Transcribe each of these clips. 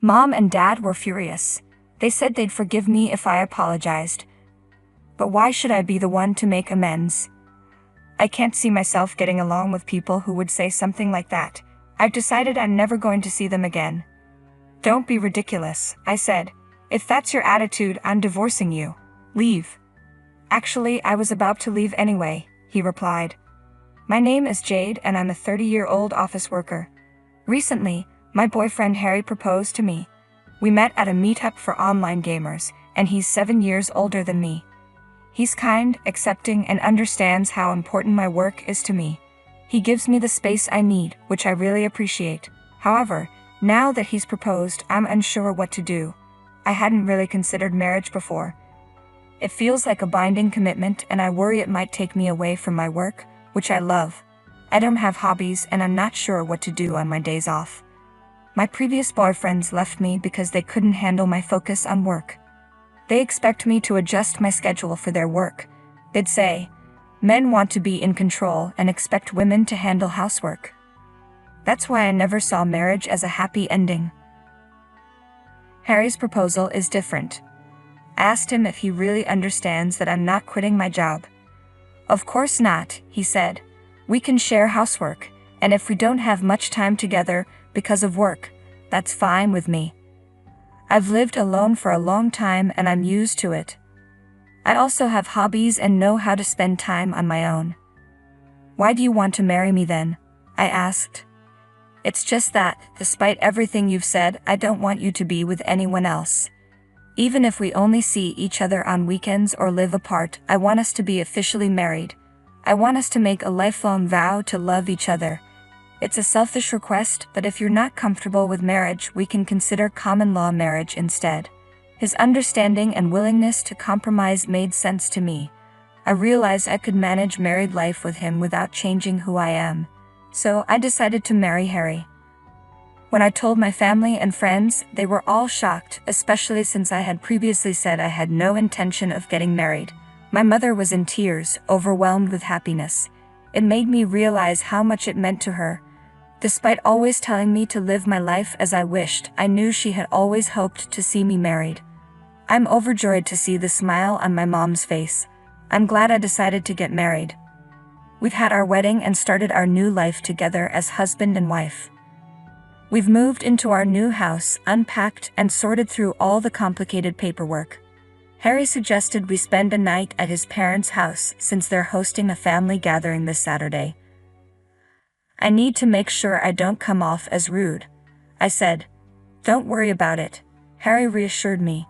Mom and Dad were furious. They said they'd forgive me if I apologized. But why should I be the one to make amends? I can't see myself getting along with people who would say something like that. I've decided I'm never going to see them again. Don't be ridiculous, I said. If that's your attitude, I'm divorcing you. Leave. Actually, I was about to leave anyway, he replied. My name is Jade and I'm a 30-year-old office worker. Recently, my boyfriend Harry proposed to me. We met at a meetup for online gamers, and he's 7 years older than me. He's kind, accepting, and understands how important my work is to me. He gives me the space I need, which I really appreciate. However, now that he's proposed, I'm unsure what to do. I hadn't really considered marriage before. It feels like a binding commitment, and I worry it might take me away from my work, which I love. I don't have hobbies, and I'm not sure what to do on my days off. My previous boyfriends left me because they couldn't handle my focus on work. They expect me to adjust my schedule for their work. They'd say, men want to be in control and expect women to handle housework. That's why I never saw marriage as a happy ending. Harry's proposal is different. I asked him if he really understands that I'm not quitting my job. Of course not, he said. We can share housework, and if we don't have much time together because of work, that's fine with me. I've lived alone for a long time and I'm used to it. I also have hobbies and know how to spend time on my own. Why do you want to marry me then? I asked. It's just that, despite everything you've said, I don't want you to be with anyone else. Even if we only see each other on weekends or live apart, I want us to be officially married. I want us to make a lifelong vow to love each other. It's a selfish request, but if you're not comfortable with marriage, we can consider common law marriage instead. His understanding and willingness to compromise made sense to me. I realized I could manage married life with him without changing who I am. So I decided to marry Harry. When I told my family and friends, they were all shocked, especially since I had previously said I had no intention of getting married. My mother was in tears, overwhelmed with happiness. It made me realize how much it meant to her. Despite always telling me to live my life as I wished, I knew she had always hoped to see me married. I'm overjoyed to see the smile on my mom's face. I'm glad I decided to get married. We've had our wedding and started our new life together as husband and wife. We've moved into our new house, unpacked, and sorted through all the complicated paperwork. Harry suggested we spend a night at his parents' house since they're hosting a family gathering this Saturday. I need to make sure I don't come off as rude, I said. Don't worry about it, Harry reassured me.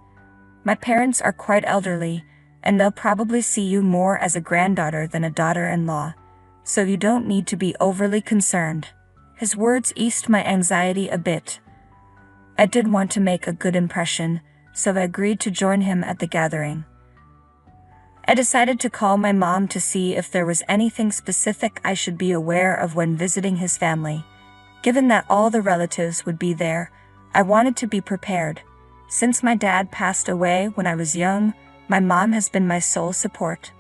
My parents are quite elderly, and they'll probably see you more as a granddaughter than a daughter-in-law, so you don't need to be overly concerned. His words eased my anxiety a bit. I did want to make a good impression, so I agreed to join him at the gathering. I decided to call my mom to see if there was anything specific I should be aware of when visiting his family. Given that all the relatives would be there, I wanted to be prepared. Since my dad passed away when I was young, my mom has been my sole support.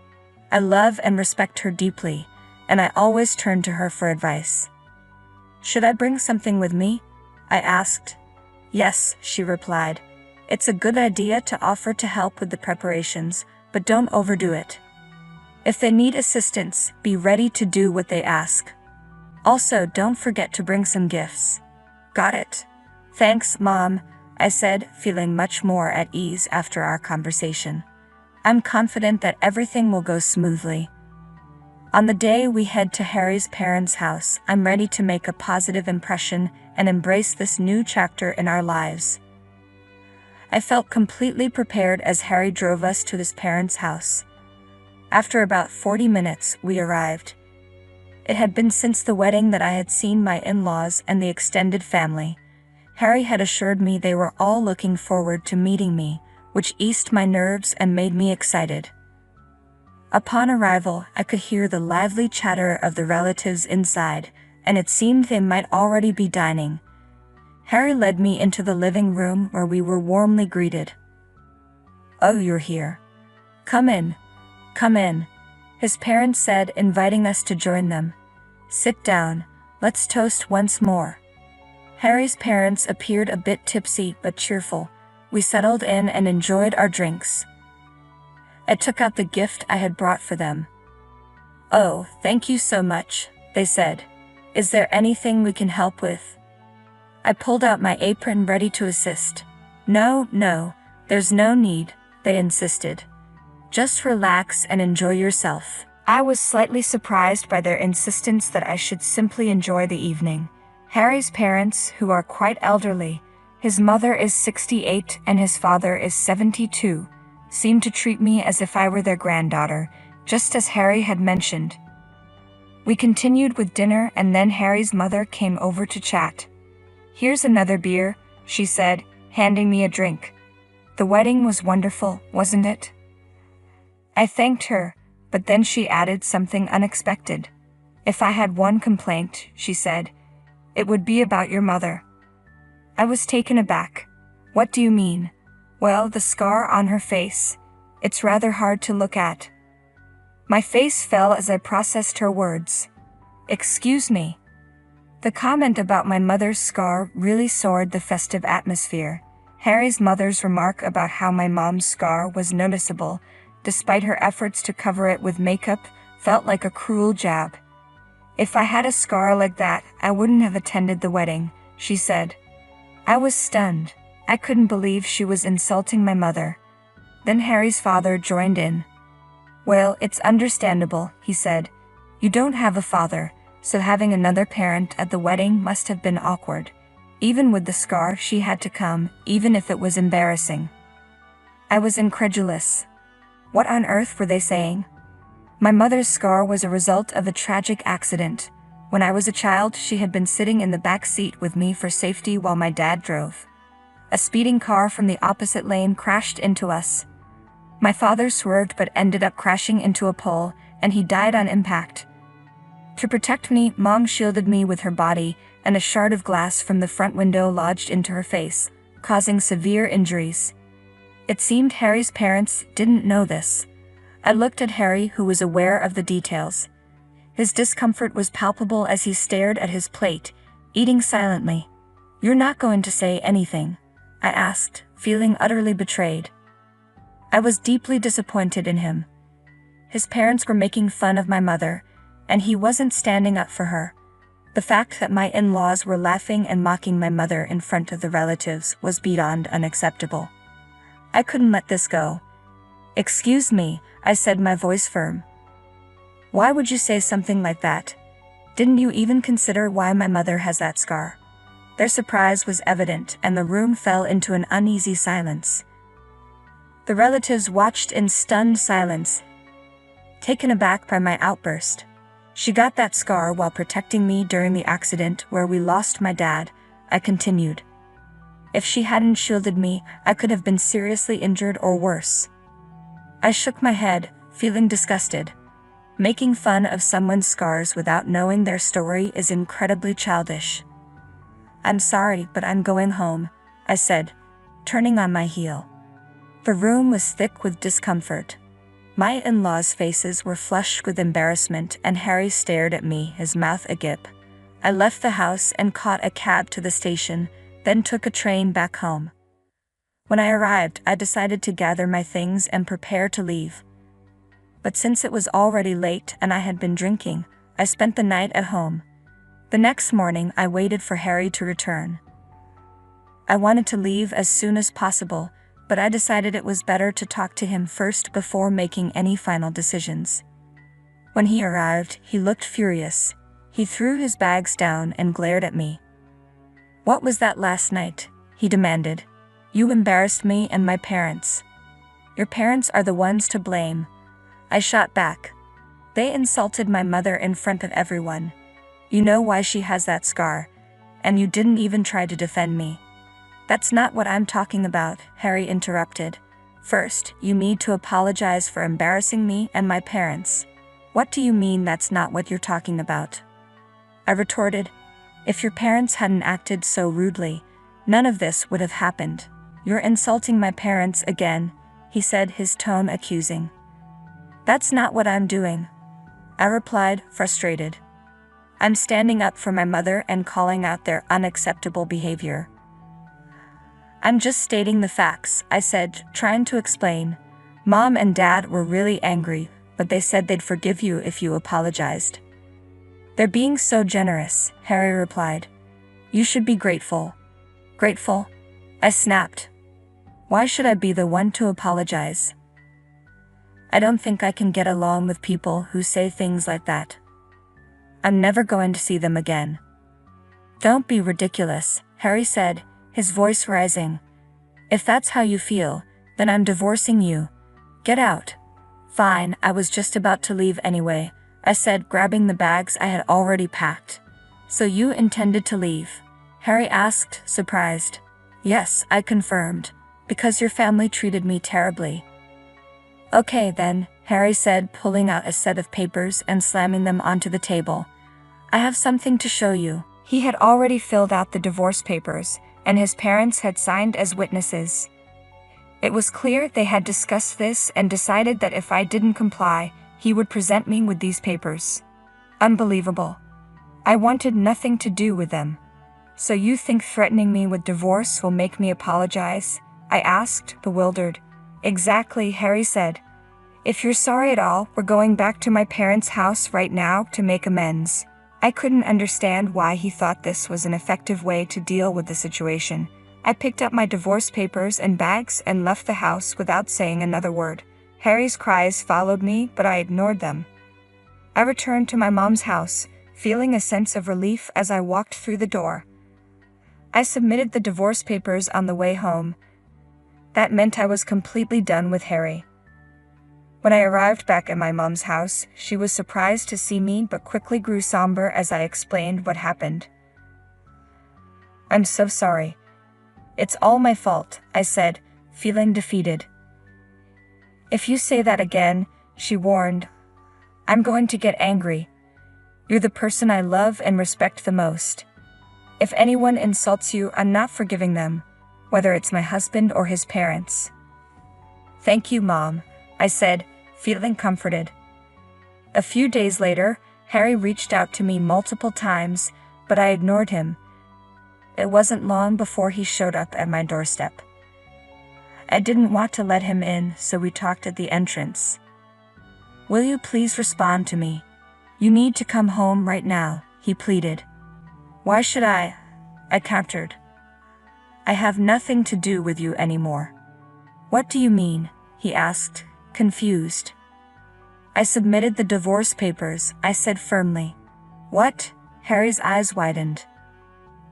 I love and respect her deeply, and I always turn to her for advice. Should I bring something with me? I asked. Yes, she replied. It's a good idea to offer to help with the preparations, but don't overdo it. If they need assistance, be ready to do what they ask. Also, don't forget to bring some gifts. Got it. Thanks, Mom, I said, feeling much more at ease after our conversation. I'm confident that everything will go smoothly. On the day we head to Harry's parents' house, I'm ready to make a positive impression and embrace this new chapter in our lives. I felt completely prepared as Harry drove us to his parents' house. After about 40 minutes, we arrived. It had been since the wedding that I had seen my in-laws and the extended family. Harry had assured me they were all looking forward to meeting me, which eased my nerves and made me excited. Upon arrival, I could hear the lively chatter of the relatives inside, and it seemed they might already be dining. Harry led me into the living room where we were warmly greeted. "Oh, you're here. Come in. Come in," his parents said, inviting us to join them. "Sit down. Let's toast once more." Harry's parents appeared a bit tipsy but cheerful. We settled in and enjoyed our drinks. I took out the gift I had brought for them. "Oh, thank you so much," they said. "Is there anything we can help with?" I pulled out my apron ready to assist. No, there's no need," they insisted. "Just relax and enjoy yourself." I was slightly surprised by their insistence that I should simply enjoy the evening. Harry's parents, who are quite elderly, his mother is 68 and his father is 72, seemed to treat me as if I were their granddaughter, just as Harry had mentioned. We continued with dinner and then Harry's mother came over to chat. "Here's another beer," she said, handing me a drink. "The wedding was wonderful, wasn't it?" I thanked her, but then she added something unexpected. "If I had one complaint," she said, "it would be about your mother." I was taken aback. "What do you mean?" "Well, the scar on her face. It's rather hard to look at." My face fell as I processed her words. "Excuse me." The comment about my mother's scar really soured the festive atmosphere. Harry's mother's remark about how my mom's scar was noticeable, despite her efforts to cover it with makeup, felt like a cruel jab. "If I had a scar like that, I wouldn't have attended the wedding," she said. I was stunned. I couldn't believe she was insulting my mother. Then Harry's father joined in. "Well, it's understandable," he said. "You don't have a father, so having another parent at the wedding must have been awkward. Even with the scar, she had to come, even if it was embarrassing." I was incredulous. What on earth were they saying? My mother's scar was a result of a tragic accident. When I was a child, she had been sitting in the back seat with me for safety while my dad drove. A speeding car from the opposite lane crashed into us. My father swerved but ended up crashing into a pole, and he died on impact. To protect me, Mom shielded me with her body, and a shard of glass from the front window lodged into her face, causing severe injuries. It seemed Harry's parents didn't know this. I looked at Harry, who was aware of the details. His discomfort was palpable as he stared at his plate, eating silently. "You're not going to say anything?" I asked, feeling utterly betrayed. I was deeply disappointed in him. His parents were making fun of my mother, and he wasn't standing up for her. The fact that my in-laws were laughing and mocking my mother in front of the relatives was beyond unacceptable. I couldn't let this go. "Excuse me," I said, my voice firm. "Why would you say something like that? Didn't you even consider why my mother has that scar?" Their surprise was evident, and the room fell into an uneasy silence. The relatives watched in stunned silence, taken aback by my outburst. "She got that scar while protecting me during the accident where we lost my dad," I continued. "If she hadn't shielded me, I could have been seriously injured or worse." I shook my head, feeling disgusted. Making fun of someone's scars without knowing their story is incredibly childish. "I'm sorry, but I'm going home," I said, turning on my heel. The room was thick with discomfort. My in-laws' faces were flushed with embarrassment, and Harry stared at me, his mouth agape. I left the house and caught a cab to the station, then took a train back home. When I arrived, I decided to gather my things and prepare to leave. But since it was already late and I had been drinking, I spent the night at home. The next morning, I waited for Harry to return. I wanted to leave as soon as possible, but I decided it was better to talk to him first before making any final decisions. When he arrived, he looked furious. He threw his bags down and glared at me. "What was that last night?" he demanded. "You embarrassed me and my parents." "Your parents are the ones to blame," I shot back. "They insulted my mother in front of everyone. You know why she has that scar, and you didn't even try to defend me." "That's not what I'm talking about," Harry interrupted. "First, you need to apologize for embarrassing me and my parents." "What do you mean that's not what you're talking about?" I retorted. "If your parents hadn't acted so rudely, none of this would have happened." "You're insulting my parents again," he said, his tone accusing. "That's not what I'm doing," I replied, frustrated. I'm standing up for my mother and calling out their unacceptable behavior. I'm just stating the facts, I said, trying to explain. Mom and Dad were really angry, but they said they'd forgive you if you apologized. They're being so generous, Harry replied. You should be grateful. Grateful? I snapped. Why should I be the one to apologize? I don't think I can get along with people who say things like that. I'm never going to see them again. Don't be ridiculous, Harry said, his voice rising. If that's how you feel, then I'm divorcing you. Get out. Fine, I was just about to leave anyway, I said, grabbing the bags I had already packed. So you intended to leave? Harry asked, surprised. Yes, I confirmed. Because your family treated me terribly. Okay then, Harry said, pulling out a set of papers and slamming them onto the table. I have something to show you. He had already filled out the divorce papers, and his parents had signed as witnesses. It was clear they had discussed this and decided that if I didn't comply, he would present me with these papers. Unbelievable. I wanted nothing to do with them. So you think threatening me with divorce will make me apologize? I asked, bewildered. Exactly, Harry said. If you're sorry at all, we're going back to my parents' house right now to make amends. I couldn't understand why he thought this was an effective way to deal with the situation. I picked up my divorce papers and bags and left the house without saying another word. Harry's cries followed me, but I ignored them. I returned to my mom's house, feeling a sense of relief as I walked through the door. I submitted the divorce papers on the way home. That meant I was completely done with Harry. When I arrived back at my mom's house, she was surprised to see me but quickly grew somber as I explained what happened. I'm so sorry. It's all my fault, I said, feeling defeated. If you say that again, she warned, I'm going to get angry. You're the person I love and respect the most. If anyone insults you, I'm not forgiving them, whether it's my husband or his parents. Thank you, Mom, I said, feeling comforted. A few days later, Harry reached out to me multiple times, but I ignored him. It wasn't long before he showed up at my doorstep. I didn't want to let him in, so we talked at the entrance. Will you please respond to me? You need to come home right now, he pleaded. Why should I countered. I have nothing to do with you anymore. What do you mean? He asked, confused. I submitted the divorce papers, I said firmly. What? Harry's eyes widened.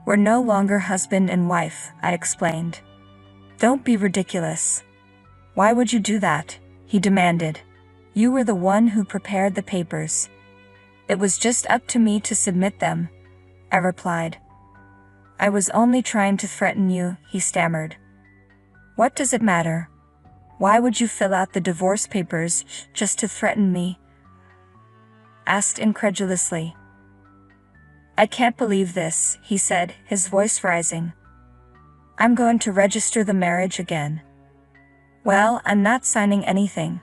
We're no longer husband and wife, I explained. Don't be ridiculous. Why would you do that? He demanded. You were the one who prepared the papers. It was just up to me to submit them, I replied. I was only trying to threaten you, he stammered. What does it matter? Why would you fill out the divorce papers just to threaten me? Asked incredulously. I can't believe this, he said, his voice rising. I'm going to register the marriage again. Well, I'm not signing anything,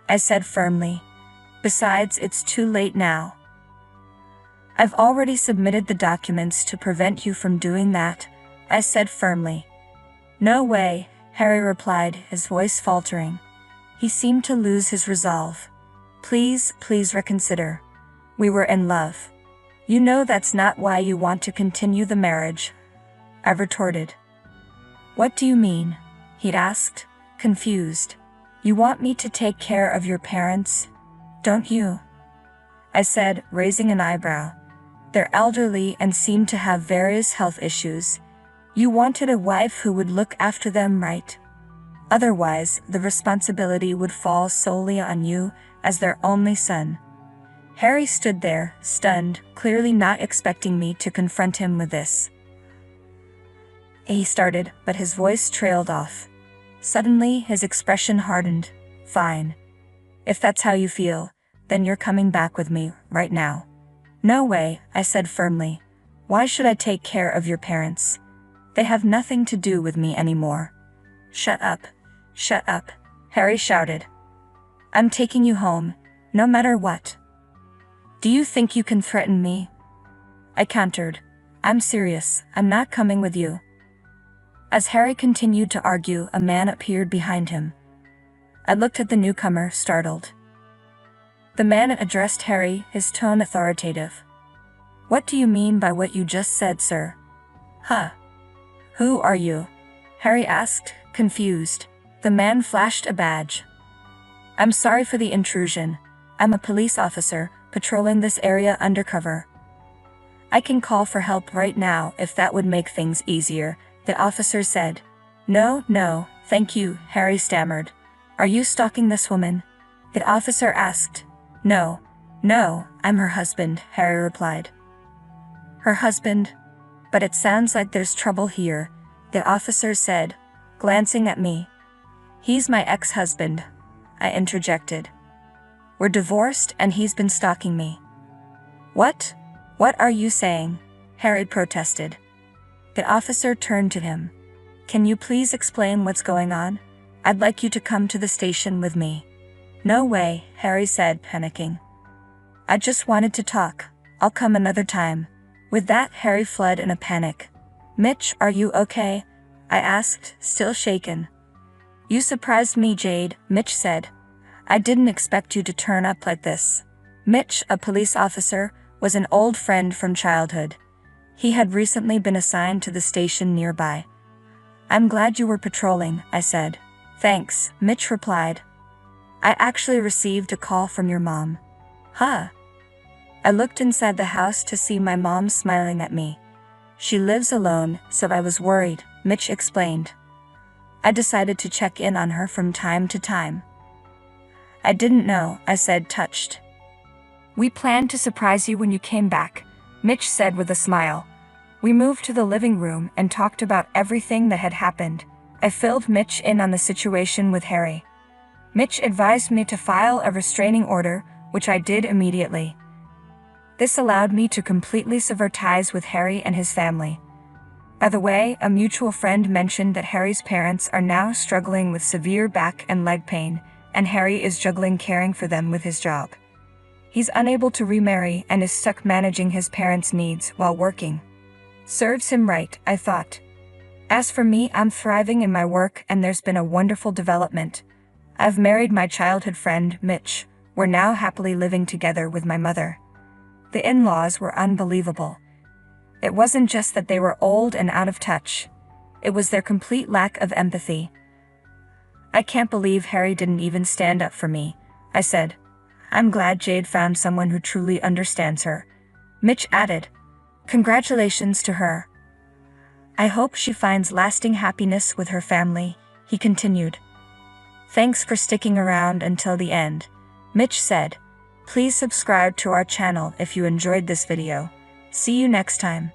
I said firmly. Besides, it's too late now. I've already submitted the documents to prevent you from doing that, I said firmly. No way, Harry replied, his voice faltering. He seemed to lose his resolve. Please reconsider. We were in love. You know that's not why you want to continue the marriage, I retorted. What do you mean? He'd asked, confused. You want me to take care of your parents, don't you? I said, raising an eyebrow. They're elderly and seem to have various health issues. You wanted a wife who would look after them, right? Otherwise, the responsibility would fall solely on you as their only son. Harry stood there, stunned, clearly not expecting me to confront him with this. He started, but his voice trailed off. Suddenly, his expression hardened. Fine. If that's how you feel, then you're coming back with me, right now. No way, I said firmly. Why should I take care of your parents? They have nothing to do with me anymore. Shut up, Harry shouted. I'm taking you home, no matter what. Do you think you can threaten me? I countered. I'm serious, I'm not coming with you. As Harry continued to argue, a man appeared behind him. I looked at the newcomer, startled. The man addressed Harry, his tone authoritative. What do you mean by what you just said, sir? Huh? Who are you? Harry asked, confused. The man flashed a badge. I'm sorry for the intrusion. I'm a police officer, patrolling this area undercover. I can call for help right now if that would make things easier, the officer said. No, thank you, Harry stammered. Are you stalking this woman? The officer asked. No, I'm her husband, Harry replied. Her husband? But it sounds like there's trouble here, the officer said, glancing at me. He's my ex-husband, I interjected. We're divorced and he's been stalking me. What? What are you saying? Harry protested. The officer turned to him. Can you please explain what's going on? I'd like you to come to the station with me. No way, Harry said, panicking. I just wanted to talk. I'll come another time. With that, Harry fled in a panic. Mitch, are you okay? I asked, still shaken. You surprised me, Jade, Mitch said. I didn't expect you to turn up like this. Mitch, a police officer, was an old friend from childhood. He had recently been assigned to the station nearby. I'm glad you were patrolling, I said. Thanks, Mitch replied. I actually received a call from your mom. Huh? I looked inside the house to see my mom smiling at me. She lives alone, so I was worried, Mitch explained. I decided to check in on her from time to time. I didn't know, I said, touched. We planned to surprise you when you came back, Mitch said with a smile. We moved to the living room and talked about everything that had happened. I filled Mitch in on the situation with Harry. Mitch advised me to file a restraining order, which I did immediately. This allowed me to completely sever ties with Harry and his family. By the way, a mutual friend mentioned that Harry's parents are now struggling with severe back and leg pain, and Harry is juggling caring for them with his job. He's unable to remarry and is stuck managing his parents' needs while working. Serves him right, I thought. As for me, I'm thriving in my work and there's been a wonderful development. I've married my childhood friend, Mitch. We're now happily living together with my mother. The in-laws were unbelievable. It wasn't just that they were old and out of touch. It was their complete lack of empathy. I can't believe Harry didn't even stand up for me, I said. I'm glad Jade found someone who truly understands her. Mitch added. Congratulations to her. I hope she finds lasting happiness with her family, he continued. Thanks for sticking around until the end, Mitch said. Please subscribe to our channel if you enjoyed this video. See you next time.